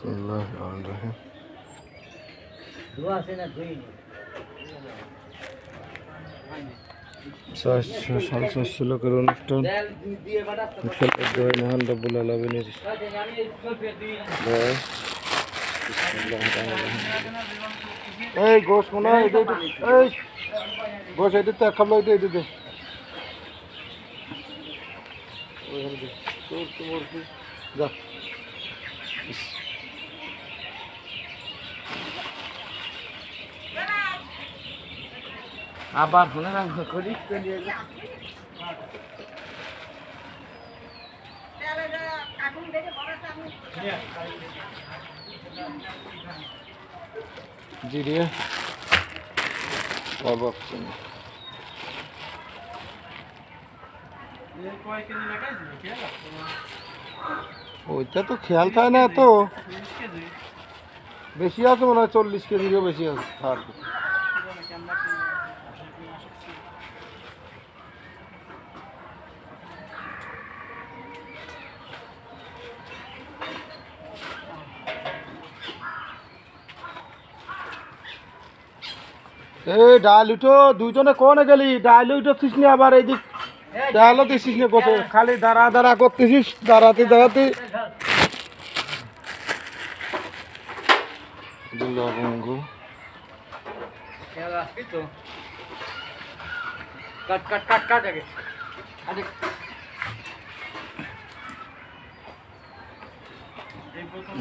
বিসমিল্লাহির-রহমানির-রহিম। সাড়ে 400 লোকের অনুষ্ঠান। মহান রব্বুল আলামিনের দোয়া। এই গোশ মনে হয় এই গোশ এটি তো খাবলো এটা এটি দে যা আবার মনে রাখবো করি জি রে বাবা ওইটা তো খেয়াল থাকে না তো বেশি আছে মনে হয় 40 কেজিরও বেশি আছে আর এই ডাল উঠো দুইজনে কোনে গেলি ডাল উঠোছিস না আবার এইদিক ডালও দিছিস না কত খালি দাঁড়া দাঁড়া করতেছিস দাঁড়াতে দাঁড়াতে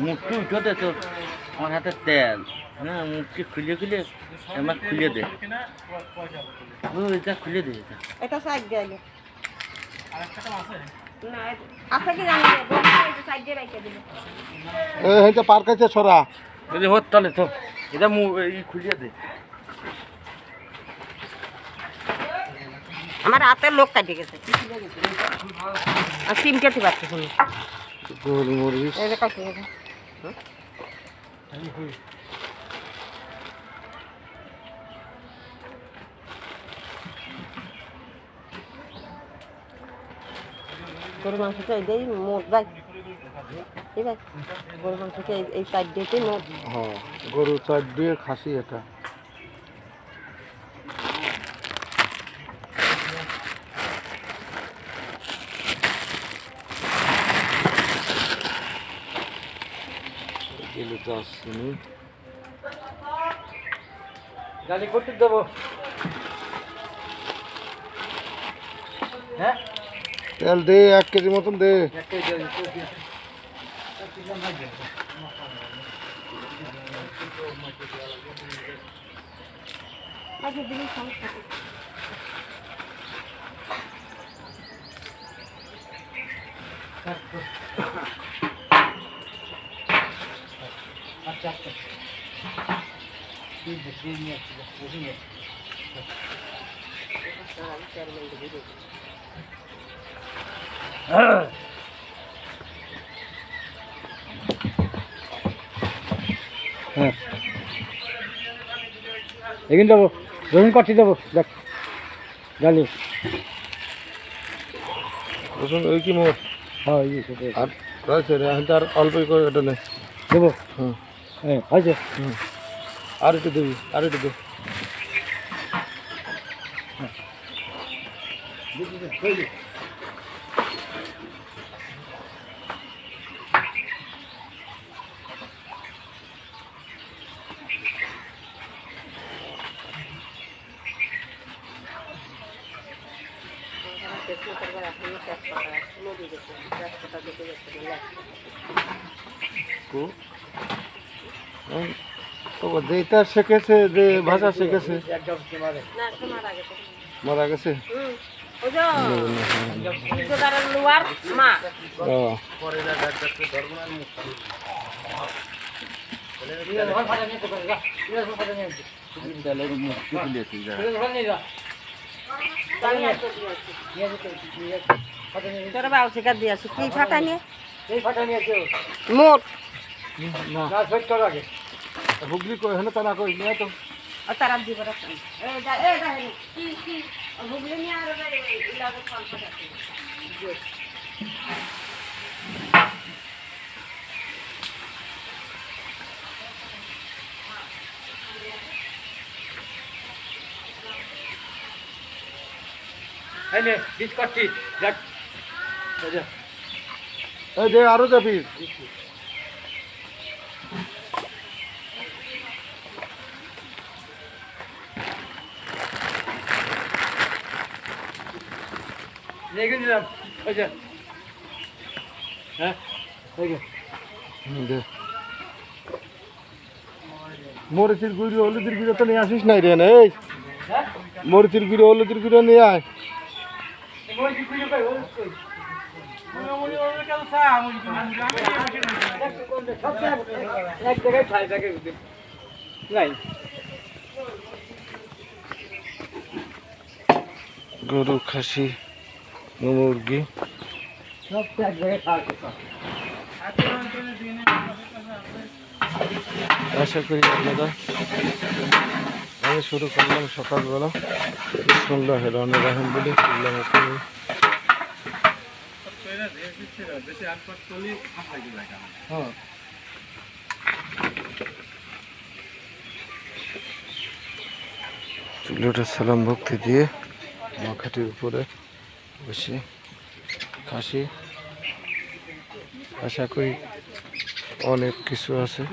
মুখটি উঠোতে তো আমার হাতে তেল হ্যাঁ মুখটি খুলে খুলে আমার খুলে দে এটা খুলে দে এটা সাইড গেলে না আপনি কি জানেন এটা সাইড দিয়ে রেখে দিবেন এই হেতে পার কাছে ছড়া যদি হত তাহলে তো এটা এই খুলে দে আমার হাতের লোক কাটে গেছে আর সিম কেটে পাচ্ছে শুনি গোলমরিচ এই যে কাটে গেছে গরু মাংস চাই দেই মোট ভাই এই ভাই গরু মাংস চাই এই সাইড দিয়ে মোট হ্যাঁ গরু চার দিয়ে খাসি এটা গাড়ি করতে দেবো হ্যাঁ তেল দে 1 কেজি মতন দে আগে দিলে সমস্যা আচ্ছা আচ্ছা ঠিক আছে নিয়ে আসছি বুঝি নিয়ে হ্যাঁ এখানে যাবো রঙিন কাটি দেবো দেখ জানি রসুন ওই কি মোট হ্যাঁ আর রয়েছে রে এখন আর অল্পই করে এটা নেই দেবো হ্যাঁ হয়েছে আর একটু দেবি আর একটু দেবো যেটা শিখেছে যে ভাষা শিখেছে মারা গেছে তোরা বাউ শিকার দিয়ে আসি কি ফাটা নিয়ে মোট হুগলি কই হেন তানা কই নিয়ে তো তারা দিব রাখেন এই যা কি হুগলি নিয়ে আর ইলাকে ফল ফাটাছে এই যে আরো যাবি মরিচের গুঁড়ি হলুদের গুঁড়ো তো নিয়ে আসিস নাই রে এই মরিচের গুঁড়ো হলুদের গুঁড়ো নিয়ে আয় গরু খাসি মুরগি আশা করি আপনারা আমি শুরু করলাম সকালবেলা বিসমিল্লাহির রহমানির রহিম বলে হ্যাঁ চুলোটা সালাম ভক্তি দিয়ে মাখাটির উপরে বসে খাসি আশা করি অনেক কিছু আছে